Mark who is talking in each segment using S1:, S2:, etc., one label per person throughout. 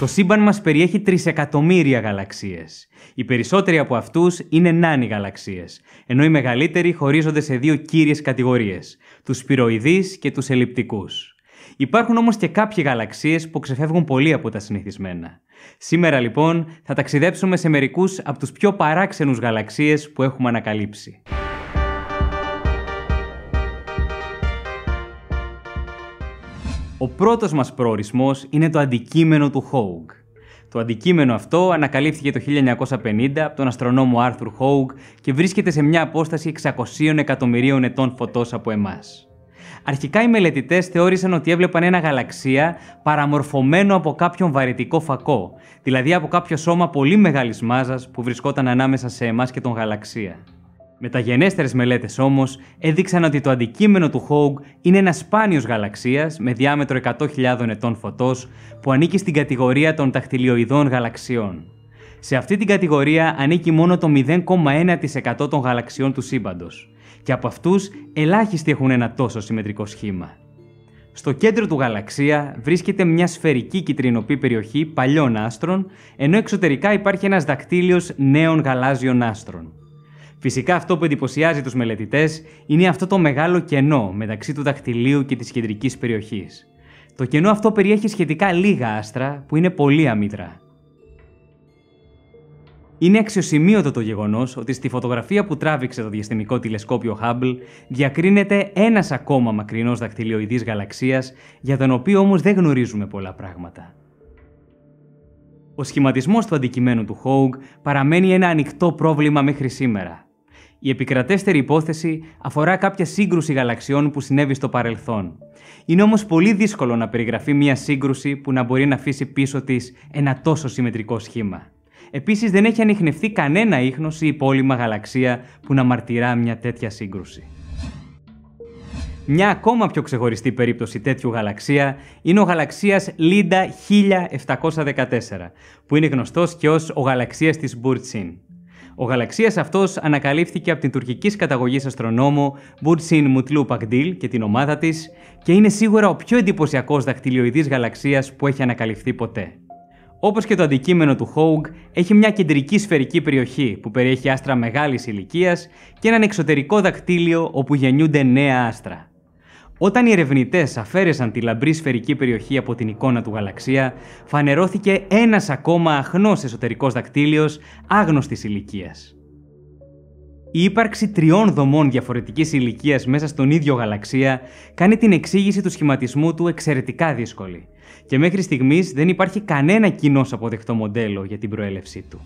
S1: Το σύμπαν μας περιέχει τρισεκατομμύρια γαλαξίες. Οι περισσότεροι από αυτούς είναι νάνοι γαλαξίες, ενώ οι μεγαλύτεροι χωρίζονται σε δύο κύριες κατηγορίες, τους σπυροειδείς και τους ελλειπτικούς. Υπάρχουν όμως και κάποιοι γαλαξίες που ξεφεύγουν πολύ από τα συνηθισμένα. Σήμερα λοιπόν θα ταξιδέψουμε σε μερικούς από τους πιο παράξενους γαλαξίες που έχουμε ανακαλύψει. Ο πρώτος μας προορισμός είναι το αντικείμενο του Hogue. Το αντικείμενο αυτό ανακαλύφθηκε το 1950 από τον αστρονόμο Arthur Hogue και βρίσκεται σε μια απόσταση 600 εκατομμυρίων ετών φωτός από εμάς. Αρχικά οι μελετητές θεώρησαν ότι έβλεπαν ένα γαλαξία παραμορφωμένο από κάποιον βαρυτικό φακό, δηλαδή από κάποιο σώμα πολύ μεγάλης μάζας που βρισκόταν ανάμεσα σε εμάς και τον γαλαξία. Μεταγενέστερες μελέτες όμως έδειξαν ότι το αντικείμενο του Hogue είναι ένας σπάνιος γαλαξίας με διάμετρο 100.000 ετών φωτός που ανήκει στην κατηγορία των δαχτυλιοειδών γαλαξιών. Σε αυτή την κατηγορία ανήκει μόνο το 0,1% των γαλαξιών του σύμπαντος και από αυτούς ελάχιστοι έχουν ένα τόσο συμμετρικό σχήμα. Στο κέντρο του γαλαξία βρίσκεται μια σφαιρική κυτρινοπή περιοχή παλιών άστρων, ενώ εξωτερικά υπάρχει ένας δακτύλιος νέων γαλάζιων άστρων. Φυσικά αυτό που εντυπωσιάζει τους μελετητές είναι αυτό το μεγάλο κενό μεταξύ του δακτυλίου και της κεντρικής περιοχής. Το κενό αυτό περιέχει σχετικά λίγα άστρα που είναι πολύ αμυδρά. Είναι αξιοσημείωτο το γεγονός ότι στη φωτογραφία που τράβηξε το διαστημικό τηλεσκόπιο Hubble διακρίνεται ένας ακόμα μακρινός δακτυλιοειδής γαλαξίας, για τον οποίο όμως δεν γνωρίζουμε πολλά πράγματα. Ο σχηματισμός του αντικειμένου του Hogue παραμένει ένα ανοιχτό πρόβλημα μέχρι σήμερα. Η επικρατέστερη υπόθεση αφορά κάποια σύγκρουση γαλαξιών που συνέβη στο παρελθόν. Είναι όμως πολύ δύσκολο να περιγραφεί μια σύγκρουση που να μπορεί να αφήσει πίσω της ένα τόσο συμμετρικό σχήμα. Επίσης δεν έχει ανιχνευτεί κανένα ίχνος ή υπόλοιμα γαλαξία που να μαρτυρά μια τέτοια σύγκρουση. Μια ακόμα πιο ξεχωριστή περίπτωση τέτοιου γαλαξία είναι ο γαλαξίας Λίντα 1714, που είναι γνωστός και ως ο γαλαξίας της Μπουρτσίν. Ο γαλαξίας αυτός ανακαλύφθηκε από την τουρκικής καταγωγής αστρονόμο Μπουρτσίν Μουτλού Παγντήλ και την ομάδα της και είναι σίγουρα ο πιο εντυπωσιακός δακτυλιοειδής γαλαξίας που έχει ανακαλυφθεί ποτέ. Όπως και το αντικείμενο του Hogue, έχει μια κεντρική σφαιρική περιοχή που περιέχει άστρα μεγάλης ηλικίας και έναν εξωτερικό δακτύλιο όπου γεννιούνται νέα άστρα. Όταν οι ερευνητές αφαίρεσαν τη λαμπρή σφαιρική περιοχή από την εικόνα του γαλαξία, φανερώθηκε ένας ακόμα αχνός εσωτερικός δακτύλιος άγνωστης ηλικίας. Η ύπαρξη τριών δομών διαφορετικής ηλικίας μέσα στον ίδιο γαλαξία κάνει την εξήγηση του σχηματισμού του εξαιρετικά δύσκολη και μέχρι στιγμής δεν υπάρχει κανένα κοινώς αποδεκτό μοντέλο για την προέλευσή του.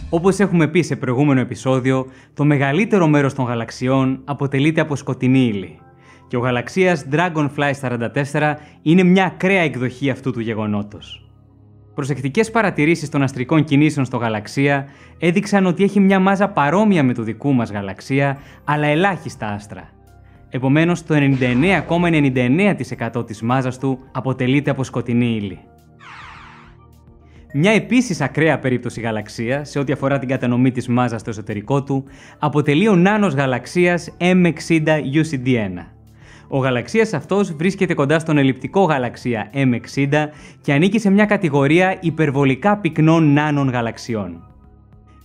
S1: Όπως έχουμε πει σε προηγούμενο επεισόδιο, το μεγαλύτερο μέρος των γαλαξιών αποτελείται από σκοτεινή ύλη και ο γαλαξίας Dragonfly 44 είναι μια ακραία εκδοχή αυτού του γεγονότος. Προσεκτικές παρατηρήσεις των αστρικών κινήσεων στο γαλαξία έδειξαν ότι έχει μια μάζα παρόμοια με του δικού μας γαλαξία, αλλά ελάχιστα άστρα. Επομένως, το 99,99% της μάζας του αποτελείται από σκοτεινή ύλη. Μια επίσης ακραία περίπτωση γαλαξία, σε ό,τι αφορά την κατανομή της μάζας στο εσωτερικό του, αποτελεί ο νάνος γαλαξίας M60UCD1. Ο γαλαξίας αυτός βρίσκεται κοντά στον ελλειπτικό γαλαξία M60 και ανήκει σε μια κατηγορία υπερβολικά πυκνών νάνων γαλαξιών.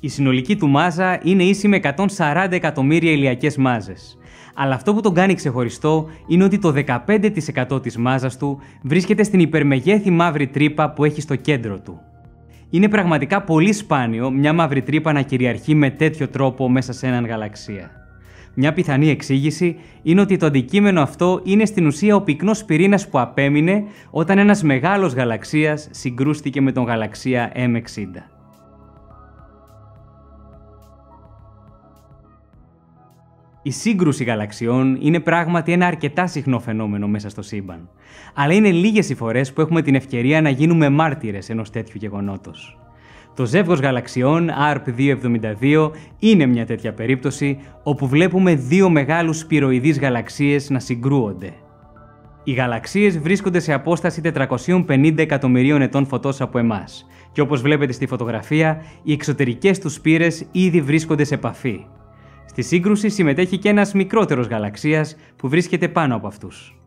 S1: Η συνολική του μάζα είναι ίση με 140 εκατομμύρια ηλιακές μάζες. Αλλά αυτό που τον κάνει ξεχωριστό είναι ότι το 15% της μάζας του βρίσκεται στην υπερμεγέθη μαύρη τρύπα που έχει στο κέντρο του. Είναι πραγματικά πολύ σπάνιο μια μαύρη τρύπα να κυριαρχεί με τέτοιο τρόπο μέσα σε έναν γαλαξία. Μια πιθανή εξήγηση είναι ότι το αντικείμενο αυτό είναι στην ουσία ο πυκνός πυρήνας που απέμεινε όταν ένας μεγάλος γαλαξίας συγκρούστηκε με τον γαλαξία M60. Η σύγκρουση γαλαξιών είναι πράγματι ένα αρκετά συχνό φαινόμενο μέσα στο σύμπαν, αλλά είναι λίγες οι φορές που έχουμε την ευκαιρία να γίνουμε μάρτυρες ενός τέτοιου γεγονότος. Το ζεύγος γαλαξιών ARP-272 είναι μια τέτοια περίπτωση όπου βλέπουμε δύο μεγάλους σπυροειδείς γαλαξίες να συγκρούονται. Οι γαλαξίες βρίσκονται σε απόσταση 450 εκατομμυρίων ετών φωτός από εμάς και όπως βλέπετε στη φωτογραφία, οι εξωτερικές τους σπήρες ήδη βρίσκονται σε επαφή. Στη σύγκρουση συμμετέχει και ένας μικρότερος γαλαξίας που βρίσκεται πάνω από αυτούς.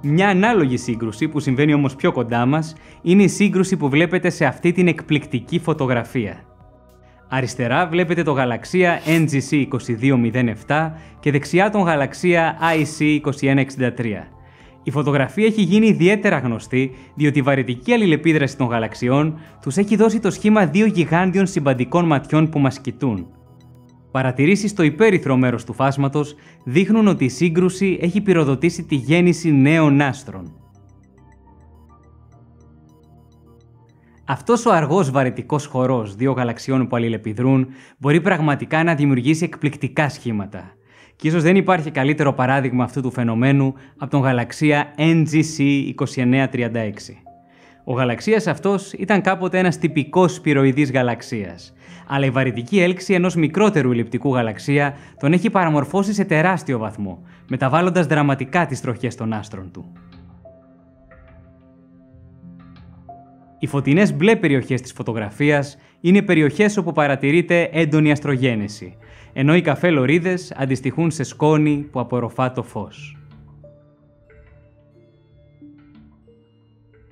S1: Μια ανάλογη σύγκρουση που συμβαίνει όμως πιο κοντά μας είναι η σύγκρουση που βλέπετε σε αυτή την εκπληκτική φωτογραφία. Αριστερά βλέπετε το γαλαξία NGC 2207 και δεξιά τον γαλαξία IC 2163. Η φωτογραφία έχει γίνει ιδιαίτερα γνωστή διότι η βαρυτική αλληλεπίδραση των γαλαξιών τους έχει δώσει το σχήμα δύο γιγάντιων συμπαντικών ματιών που μας κοιτούν. Παρατηρήσεις στο υπέρυθρο μέρος του φάσματος δείχνουν ότι η σύγκρουση έχει πυροδοτήσει τη γέννηση νέων άστρων. Αυτός ο αργός βαρυτικός χορός δύο γαλαξιών που αλληλεπιδρούν μπορεί πραγματικά να δημιουργήσει εκπληκτικά σχήματα. Και ίσως δεν υπάρχει καλύτερο παράδειγμα αυτού του φαινομένου από τον γαλαξία NGC 2936. Ο γαλαξίας αυτός ήταν κάποτε ένας τυπικός σπυροειδής γαλαξίας, αλλά η βαρυτική έλξη ενός μικρότερου ελλειπτικού γαλαξία τον έχει παραμορφώσει σε τεράστιο βαθμό, μεταβάλλοντας δραματικά τις τροχές των άστρων του. Οι φωτεινές μπλε περιοχές της φωτογραφίας είναι περιοχές όπου παρατηρείται έντονη αστρογένεση, ενώ οι καφέ λωρίδες αντιστοιχούν σε σκόνη που απορροφά το φως.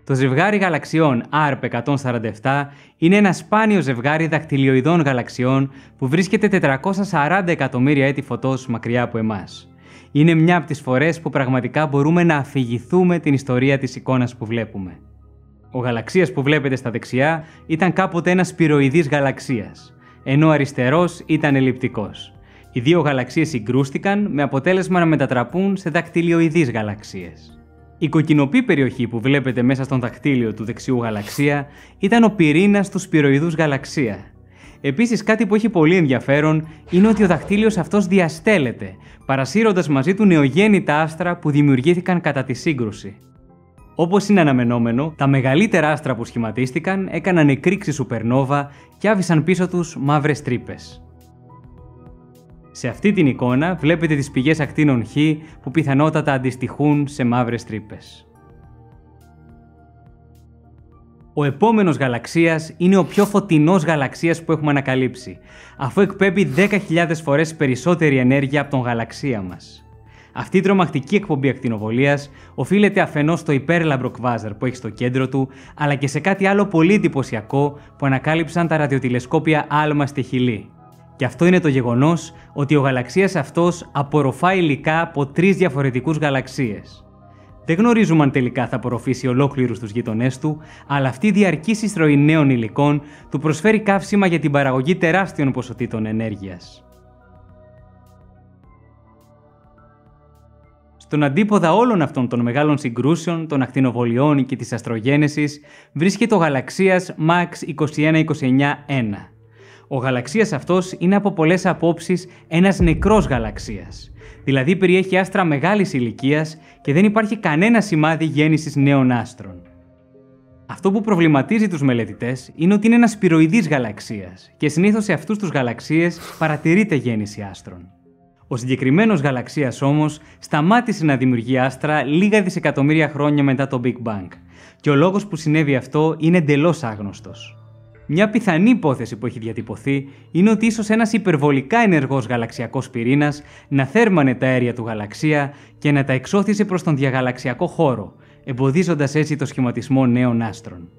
S1: Το ζευγάρι γαλαξιών ARP-147 είναι ένα σπάνιο ζευγάρι δακτυλιοειδών γαλαξιών που βρίσκεται 440 εκατομμύρια έτη φωτός μακριά από εμάς. Είναι μια από τις φορές που πραγματικά μπορούμε να αφηγηθούμε την ιστορία της εικόνας που βλέπουμε. Ο γαλαξίας που βλέπετε στα δεξιά ήταν κάποτε ένας σπυροειδής γαλαξίας, ενώ ο αριστερός ήταν ελλειπτικός. Οι δύο γαλαξίες συγκρούστηκαν με αποτέλεσμα να μετατραπούν σε δακτυλιοειδείς γαλαξίες. Η κοκκινοπή περιοχή που βλέπετε μέσα στον δακτύλιο του δεξιού γαλαξία ήταν ο πυρήνας του σπυροειδούς γαλαξία. Επίσης, κάτι που έχει πολύ ενδιαφέρον είναι ότι ο δακτύλιος αυτός διαστέλλεται, παρασύροντας μαζί του νεογέννητα άστρα που δημιουργήθηκαν κατά τη σύγκρουση. Όπως είναι αναμενόμενο, τα μεγαλύτερα άστρα που σχηματίστηκαν έκαναν εκρήξη σουπερνόβα και άφησαν πίσω τους μαύρες τρύπες. Σε αυτή την εικόνα βλέπετε τις πηγές ακτίνων Χ που πιθανότατα αντιστοιχούν σε μαύρες τρύπες. Ο επόμενος γαλαξίας είναι ο πιο φωτεινός γαλαξίας που έχουμε ανακαλύψει, αφού εκπέμπει 10.000 φορές περισσότερη ενέργεια από τον γαλαξία μας. Αυτή η τρομακτική εκπομπή ακτινοβολίας οφείλεται αφενός στο υπέρλαμπρο κβάζαρ που έχει στο κέντρο του, αλλά και σε κάτι άλλο πολύ εντυπωσιακό που ανακάλυψαν τα ραδιοτηλεσκόπια Άλμα στη Χιλή. Και αυτό είναι το γεγονός ότι ο γαλαξίας αυτός απορροφά υλικά από 3 διαφορετικούς γαλαξίες. Δεν γνωρίζουμε αν τελικά θα απορροφήσει ολόκληρους τους γείτονές του, αλλά αυτή η διαρκής εισρωή νέων υλικών του προσφέρει καύσιμα για την παραγωγή τεράστιων ποσοτήτων ενέργειας. Στον αντίποδα όλων αυτών των μεγάλων συγκρούσεων, των ακτινοβολιών και της αστρογένεσης, βρίσκεται ο γαλαξίας MAX 2129-1. Ο γαλαξίας αυτός είναι από πολλές απόψεις ένας νεκρός γαλαξίας, δηλαδή περιέχει άστρα μεγάλης ηλικίας και δεν υπάρχει κανένα σημάδι γέννησης νέων άστρων. Αυτό που προβληματίζει τους μελετητές είναι ότι είναι ένας σπυροειδής γαλαξίας και συνήθως σε αυτούς τους γαλαξίες παρατηρείται γέννηση άστρων. Ο συγκεκριμένος γαλαξίας όμως σταμάτησε να δημιουργεί άστρα λίγα δισεκατομμύρια χρόνια μετά το Big Bang και ο λόγος που συνέβη αυτό είναι εντελώς άγνωστος. Μια πιθανή υπόθεση που έχει διατυπωθεί είναι ότι ίσως ένας υπερβολικά ενεργός γαλαξιακός πυρήνας να θέρμανε τα αέρια του γαλαξία και να τα εξώθησε προς τον διαγαλαξιακό χώρο, εμποδίζοντας έτσι το σχηματισμό νέων άστρων.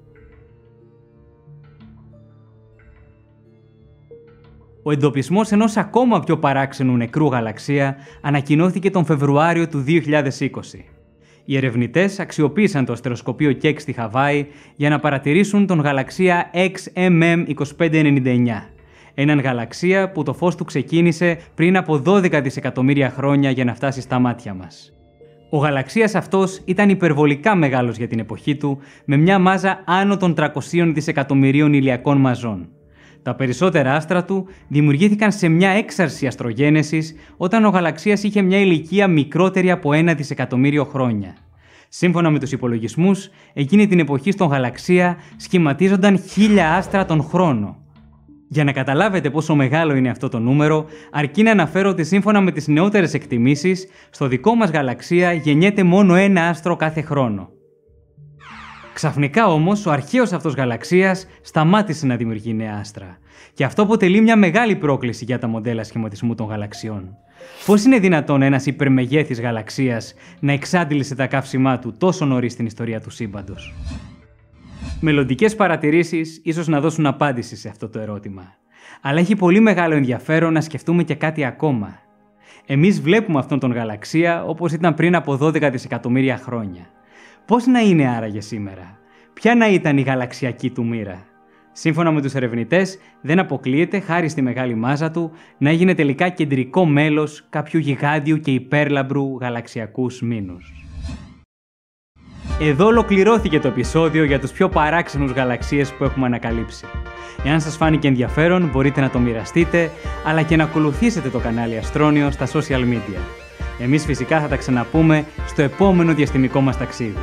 S1: Ο εντοπισμός ενός ακόμα πιο παράξενου νεκρού γαλαξία ανακοινώθηκε τον Φεβρουάριο του 2020. Οι ερευνητές αξιοποίησαν το αστεροσκοπείο Keck στη Χαβάη για να παρατηρήσουν τον γαλαξία XMM2599, έναν γαλαξία που το φως του ξεκίνησε πριν από 12 δισεκατομμύρια χρόνια για να φτάσει στα μάτια μας. Ο γαλαξίας αυτός ήταν υπερβολικά μεγάλος για την εποχή του, με μια μάζα άνω των 300 δισεκατομμυρίων ηλιακών μαζών. Τα περισσότερα άστρα του δημιουργήθηκαν σε μια έξαρση αστρογένεσης όταν ο γαλαξίας είχε μια ηλικία μικρότερη από 1 δισεκατομμύριο χρόνια. Σύμφωνα με τους υπολογισμούς, εκείνη την εποχή στον γαλαξία σχηματίζονταν 1000 άστρα τον χρόνο. Για να καταλάβετε πόσο μεγάλο είναι αυτό το νούμερο, αρκεί να αναφέρω ότι σύμφωνα με τις νεότερες εκτιμήσεις, στο δικό μας γαλαξία γεννιέται μόνο ένα άστρο κάθε χρόνο. Ξαφνικά όμως, ο αρχαίος αυτός γαλαξίας σταμάτησε να δημιουργεί νέα άστρα. Και αυτό αποτελεί μια μεγάλη πρόκληση για τα μοντέλα σχηματισμού των γαλαξιών. Πώς είναι δυνατόν ένας υπερμεγέθης γαλαξίας να εξάντλησε τα καύσιμά του τόσο νωρίς στην ιστορία του σύμπαντος? Μελλοντικές παρατηρήσεις ίσως να δώσουν απάντηση σε αυτό το ερώτημα. Αλλά έχει πολύ μεγάλο ενδιαφέρον να σκεφτούμε και κάτι ακόμα. Εμείς βλέπουμε αυτόν τον γαλαξία όπως ήταν πριν από 12 δισεκατομμύρια χρόνια. Πώς να είναι άραγε σήμερα? Ποια να ήταν η γαλαξιακή του μοίρα? Σύμφωνα με τους ερευνητές, δεν αποκλείεται, χάρη στη μεγάλη μάζα του, να έγινε τελικά κεντρικό μέλος κάποιου γιγάντιου και υπέρλαμπρου γαλαξιακού σμήνους. Εδώ ολοκληρώθηκε το επεισόδιο για τους πιο παράξενους γαλαξίες που έχουμε ανακαλύψει. Εάν σας φάνηκε ενδιαφέρον, μπορείτε να το μοιραστείτε, αλλά και να ακολουθήσετε το κανάλι Αστρόνιο στα social media. Εμείς φυσικά θα τα ξαναπούμε στο επόμενο διαστημικό μας ταξίδι.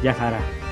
S1: Γεια χαρά!